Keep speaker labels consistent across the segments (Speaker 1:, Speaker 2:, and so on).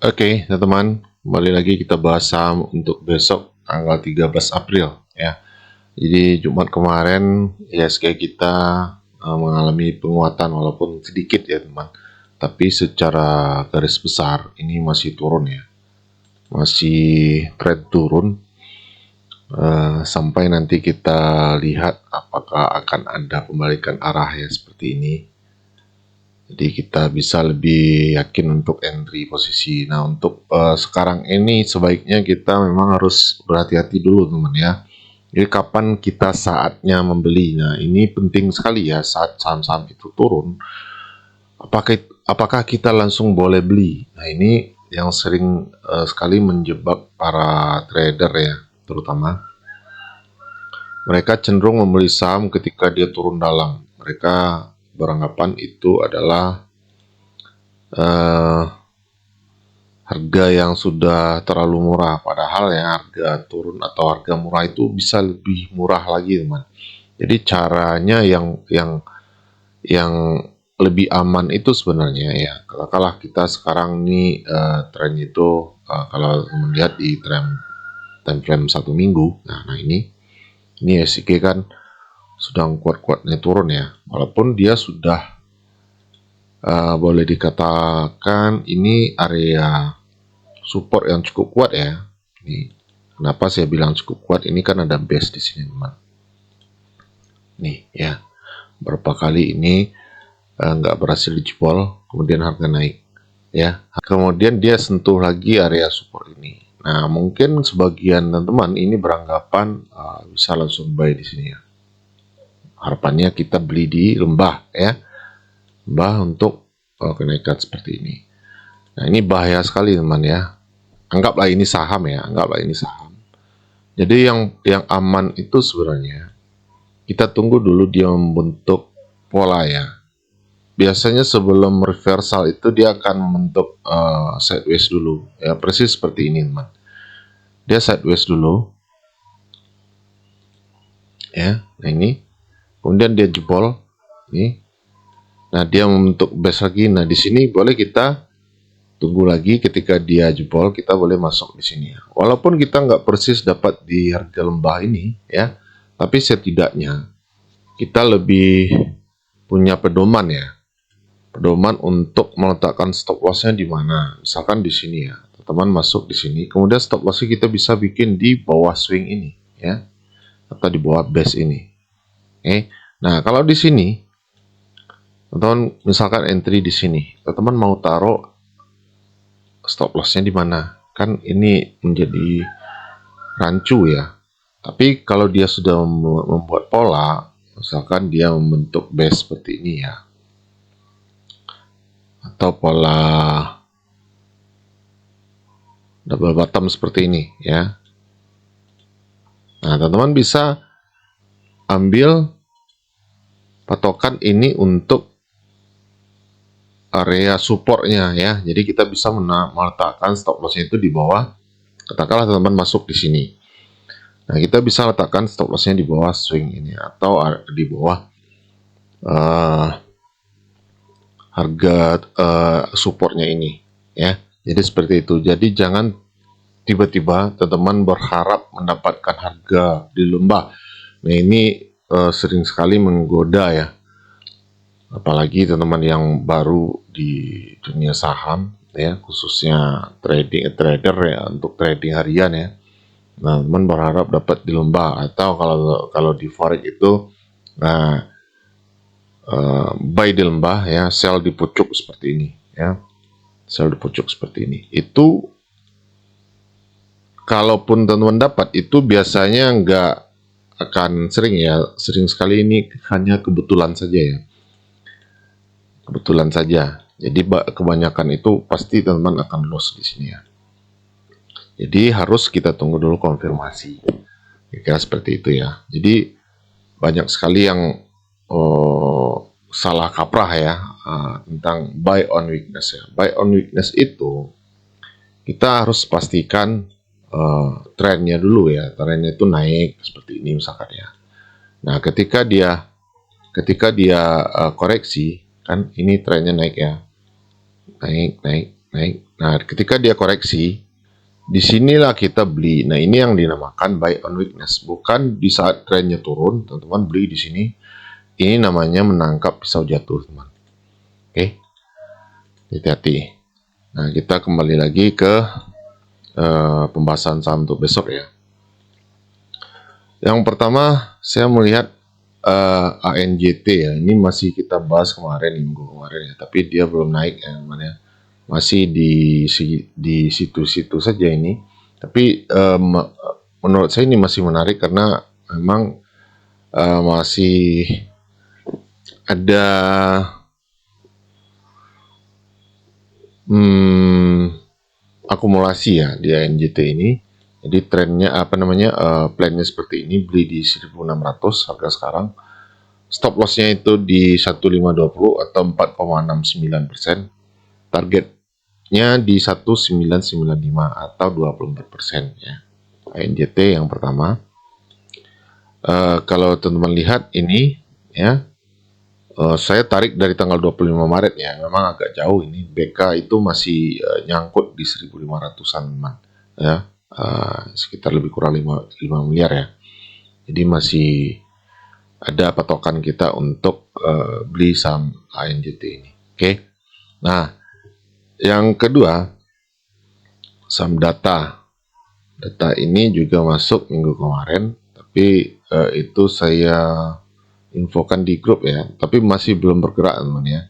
Speaker 1: Oke, teman-teman, kembali lagi kita bahas saham untuk besok tanggal 13 April ya. Jadi Jumat kemarin IHSG kita mengalami penguatan walaupun sedikit ya, teman. Tapi secara garis besar ini masih turun ya. Masih trend turun sampai nanti kita lihat apakah akan ada pembalikan arah ya seperti ini. Jadi kita bisa lebih yakin untuk entry posisi. Nah untuk sekarang ini sebaiknya kita memang harus berhati-hati dulu teman ya. Jadi kapan kita saatnya membeli. Nah ini penting sekali ya saat saham-saham itu turun. Apakah kita langsung boleh beli? Nah ini yang sering sekali menjebak para trader ya terutama. Mereka cenderung membeli saham ketika dia turun dalam. Mereka beranggapan itu adalah harga yang sudah terlalu murah, padahal ya harga turun atau harga murah itu bisa lebih murah lagi teman. Jadi caranya yang lebih aman itu sebenarnya ya kalau kita sekarang nih tren itu kalau melihat di time frame 1 minggu. Nah ini SIG kan sedang kuat-kuatnya turun ya, walaupun dia sudah boleh dikatakan ini area support yang cukup kuat ya. Nih, kenapa saya bilang cukup kuat? Ini kan ada base di sini, teman. Nih ya, berapa kali ini nggak berhasil dijebol, kemudian harga naik, ya. Kemudian dia sentuh lagi area support ini. Nah, mungkin sebagian teman-teman ini beranggapan bisa langsung buy di sini ya. Harapannya kita beli di lembah ya, lembah untuk kenaikan seperti ini. Nah, ini bahaya sekali teman ya. Anggaplah ini saham ya, anggaplah ini saham. Jadi yang aman itu sebenarnya kita tunggu dulu dia membentuk pola ya. Biasanya sebelum reversal itu dia akan membentuk sideways dulu ya, persis seperti ini teman. Dia sideways dulu ya. Nah ini kemudian dia jebol nih. Nah dia membentuk base lagi. Nah di sini boleh kita tunggu lagi, ketika dia jebol kita boleh masuk di sini ya. Walaupun kita nggak persis dapat di harga lembah ini ya, tapi setidaknya kita lebih punya pedoman ya. Pedoman untuk meletakkan stop lossnya di mana. Misalkan di sini ya, teman-teman masuk di sini, kemudian stop lossnya kita bisa bikin di bawah swing ini ya, atau di bawah base ini. Nah kalau di sini teman-teman misalkan entry di sini, teman-teman mau taruh stop lossnya di mana? Kan ini menjadi rancu ya. Tapi kalau dia sudah membuat pola, misalkan dia membentuk base seperti ini ya, atau pola double bottom seperti ini ya. Nah, teman-teman bisa ambil patokan ini untuk area supportnya ya. Jadi kita bisa meletakkan stop lossnya itu di bawah. Katakanlah teman-teman masuk di sini. Nah, kita bisa letakkan stop lossnya di bawah swing ini atau di bawah harga supportnya ini ya. Jadi seperti itu. Jadi jangan tiba-tiba teman-teman berharap mendapatkan harga di lembah. Nah ini sering sekali menggoda ya. Apalagi teman-teman yang baru di dunia saham ya, khususnya trader ya, untuk trading harian ya. Nah, teman berharap dapat di lembah, atau kalau di forex itu buy di lembah ya, sell di pucuk seperti ini ya. Sell di pucuk seperti ini. Itu kalaupun teman-teman dapat itu biasanya nggak akan sering ya. Sering sekali ini hanya kebetulan saja ya. Kebetulan saja. Jadi kebanyakan itu pasti teman-teman akan loss di sini ya. Jadi harus kita tunggu dulu konfirmasi. Kira seperti itu ya. Jadi banyak sekali yang salah kaprah ya tentang buy on weakness ya. Buy on weakness itu kita harus pastikan trennya dulu ya. Trennya itu naik seperti ini misalkan ya. Nah, ketika dia koreksi kan, ini trennya naik ya, naik naik. Nah, ketika dia koreksi, disinilah kita beli. Nah, ini yang dinamakan buy on weakness, bukan di saat trennya turun, teman-teman beli di sini. Ini namanya menangkap pisau jatuh, teman. Oke, hati-hati. Nah, kita kembali lagi ke pembahasan saham untuk besok ya. Yang pertama, saya melihat ANJT ya. Ini masih kita bahas kemarin, minggu kemarin ya, tapi dia belum naik ya, teman ya. Masih di situ-situ saja ini. Tapi menurut saya ini masih menarik karena memang masih ada akumulasi ya di ANJT ini. Jadi trennya plannya seperti ini, beli di 1600 harga sekarang. Stop lossnya itu di 1520 atau 4,69%. Targetnya di 1995 atau 24% ya. ANJT yang pertama. Kalau teman-teman lihat ini ya, saya tarik dari tanggal 25 Maret ya. Memang agak jauh ini. BK itu masih nyangkut di 1500-an ya. Sekitar lebih kurang 5 miliar ya. Jadi masih ada patokan kita untuk beli saham ANJT ini. Oke. Nah, yang kedua, saham data. Data ini juga masuk minggu kemarin, tapi itu saya infokan di grup ya, tapi masih belum bergerak teman ya.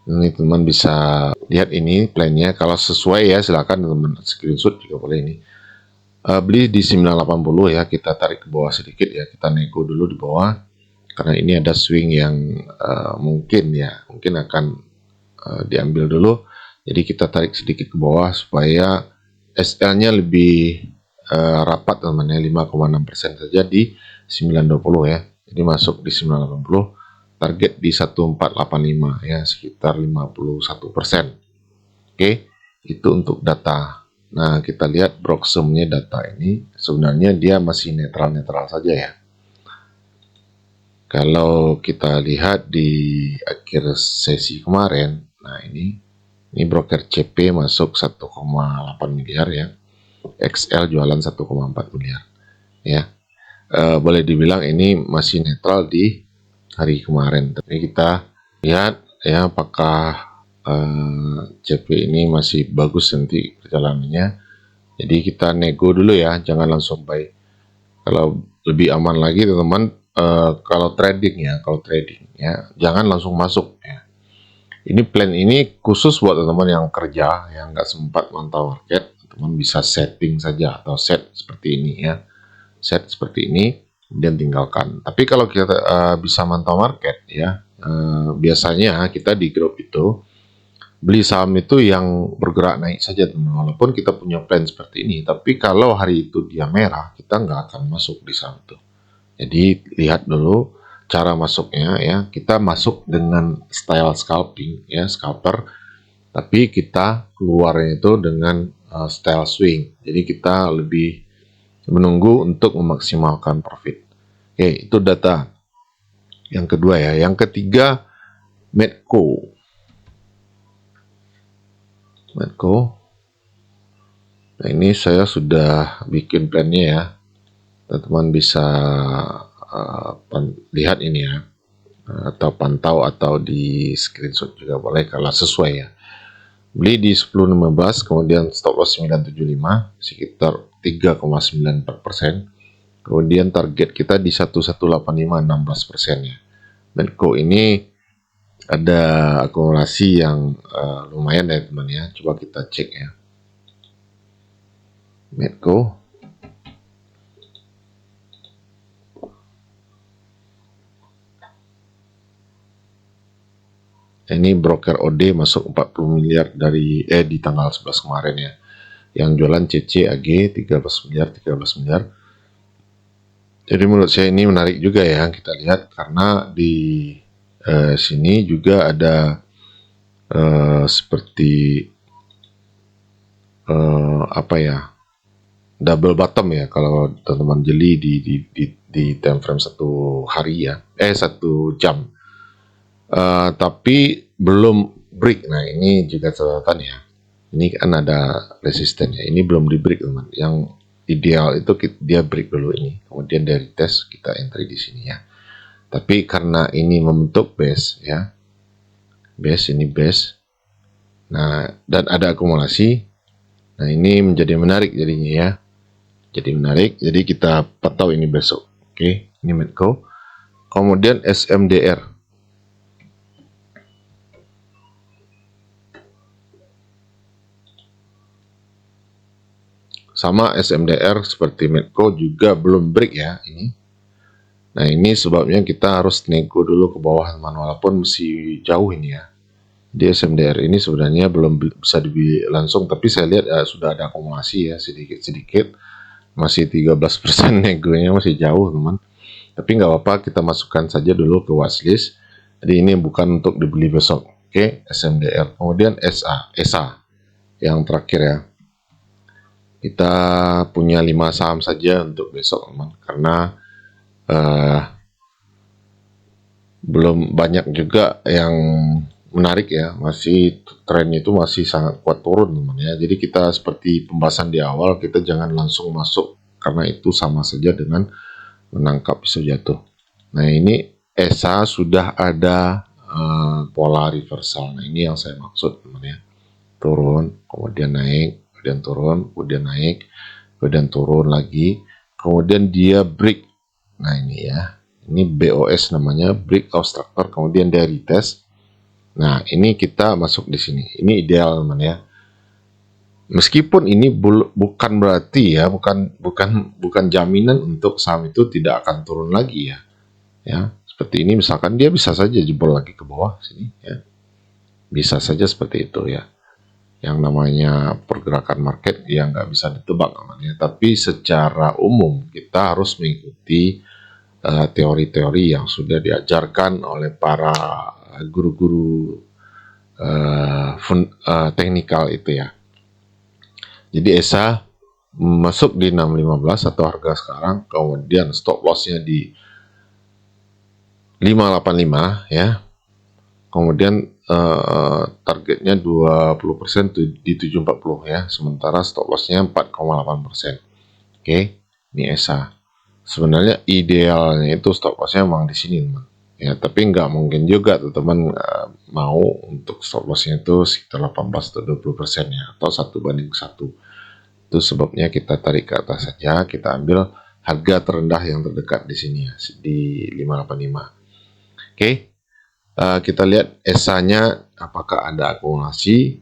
Speaker 1: Ini teman bisa lihat ini plannya, kalau sesuai ya silakan teman screenshot juga boleh ini. Beli di 980 ya, kita tarik ke bawah sedikit ya, kita nego dulu di bawah karena ini ada swing yang mungkin akan diambil dulu. Jadi kita tarik sedikit ke bawah supaya SL-nya lebih rapat teman ya, 5,6% saja di 920 ya. Jadi masuk di 980, target di 1485 ya, sekitar 51%. Oke, itu untuk data. Nah, kita lihat Broxum-nya data ini sebenarnya dia masih netral-netral saja ya. Kalau kita lihat di akhir sesi kemarin, nah ini broker CP masuk 1,8 miliar ya. XL jualan 1,4 miliar ya. Boleh dibilang ini masih netral di hari kemarin. Tapi kita lihat ya apakah CP ini masih bagus nanti perjalanannya. Jadi kita nego dulu ya, jangan langsung buy. Kalau lebih aman lagi teman-teman, kalau trading ya, jangan langsung masuk ya. Ini plan ini khusus buat teman-teman yang kerja, yang nggak sempat mantau market. Teman bisa setting saja atau set seperti ini ya, set seperti ini kemudian tinggalkan. Tapi kalau kita bisa mantau market ya, biasanya kita di grup itu beli saham itu yang bergerak naik saja teman. Walaupun kita punya plan seperti ini, tapi kalau hari itu dia merah, kita nggak akan masuk di saham itu. Jadi lihat dulu cara masuknya ya. Kita masuk dengan style scalping ya, scalper, tapi kita keluarnya itu dengan style swing. Jadi kita lebih menunggu untuk memaksimalkan profit. Oke, itu data yang kedua ya. Yang ketiga, Medco. Nah, ini saya sudah bikin plannya ya. Teman-teman bisa lihat ini ya, atau pantau atau di screenshot juga boleh kalau sesuai ya. Beli di 10.15, kemudian stop loss 975, sekitar 3,94%. Kemudian target kita di 1185, 16% ya. Medco ini ada akumulasi yang lumayan ya teman ya. Coba kita cek ya. Medco. Ini broker OD masuk 40 miliar di tanggal 11 kemarin ya. Yang jualan CCAG 13 miliar, 13 miliar. Jadi menurut saya ini menarik juga ya, kita lihat karena di sini juga ada seperti double bottom ya kalau teman-teman jeli di time frame 1 hari ya, 1 jam. Tapi belum break. Nah, ini juga catatan ya. Ini kan ada resistennya. Ini belum di break teman. Yang ideal itu dia break dulu ini. Kemudian dari tes kita entry di sini ya. Tapi karena ini membentuk base ya. Base ini base. Nah, dan ada akumulasi. Nah, ini menjadi menarik jadinya ya. Jadi menarik. Jadi kita pantau ini besok. Oke, ini Medco. Kemudian SMDR. Sama SMDR seperti Medco juga belum break ya ini. Nah, ini sebabnya kita harus nego dulu ke bawah teman, walaupun masih jauh ini ya. Di SMDR ini sebenarnya belum bisa dibeli langsung, tapi saya lihat sudah ada akumulasi ya sedikit-sedikit. Masih 13% negonya, masih jauh teman. Tapi nggak apa-apa, kita masukkan saja dulu ke watchlist. Jadi ini bukan untuk dibeli besok. Oke, SMDR. Kemudian ESA yang terakhir ya. Kita punya 5 saham saja untuk besok teman, karena belum banyak juga yang menarik ya, masih tren itu masih sangat kuat turun teman ya. Jadi kita seperti pembahasan di awal, kita jangan langsung masuk karena itu sama saja dengan menangkap pisau jatuh. Nah, ini ESA sudah ada pola reversal. Nah, ini yang saya maksud teman ya. Turun, kemudian naik, kemudian turun, kemudian naik, kemudian turun lagi, kemudian dia break. Nah, ini ya. Ini BOS namanya, break of structure, kemudian dia retest. Nah, ini kita masuk di sini. Ini ideal teman ya. Meskipun ini bukan berarti ya, bukan jaminan untuk saham itu tidak akan turun lagi ya. Ya, seperti ini misalkan dia bisa saja jebol lagi ke bawah sini ya. Bisa saja seperti itu ya. Yang namanya pergerakan market yang nggak bisa ditebak namanya. Tapi secara umum kita harus mengikuti teori-teori yang sudah diajarkan oleh para guru-guru teknikal itu ya. Jadi ESA masuk di 615 atau harga sekarang, kemudian stop lossnya di 585 ya. Kemudian targetnya 20% di 740 ya. Sementara stop lossnya 4,8%. Oke, ini ESA. Sebenarnya idealnya itu stop lossnya memang di sini teman. Ya, tapi nggak mungkin juga teman-teman mau untuk stop lossnya itu sekitar 18 atau 20% ya, atau 1:1. Itu sebabnya kita tarik ke atas saja, kita ambil harga terendah yang terdekat di sini ya, di 585. Oke, kita lihat ESA-nya apakah ada akumulasi.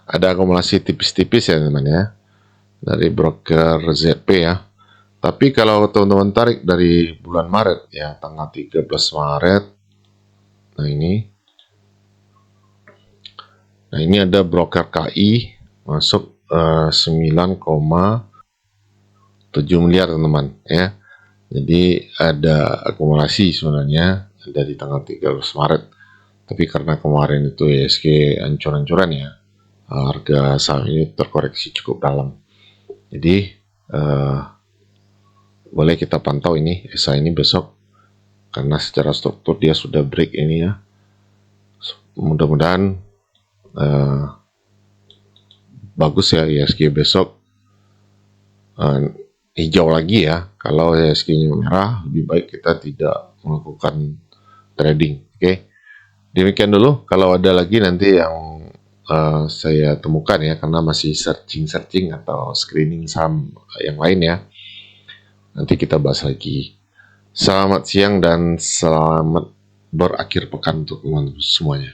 Speaker 1: Ada akumulasi tipis-tipis ya teman ya, dari broker ZP ya. Tapi kalau teman-teman tarik dari bulan Maret ya, tanggal 13 Maret, nah ini ada broker KI masuk 9,7 miliar teman-teman ya. Jadi ada akumulasi sebenarnya dari tanggal 13 Maret. Tapi karena kemarin itu ISG ancur-ancuran ya, harga saham ini terkoreksi cukup dalam. Jadi boleh kita pantau ini ESA ini besok, karena secara struktur dia sudah break ini ya. Mudah-mudahan bagus ya ISG besok hijau lagi ya. Kalau ISG-nya merah, lebih baik kita tidak melakukan trading. Oke, demikian dulu. Kalau ada lagi nanti yang saya temukan ya, karena masih searching atau screening saham yang lain ya, nanti kita bahas lagi. Selamat siang dan selamat berakhir pekan untuk teman-teman semuanya.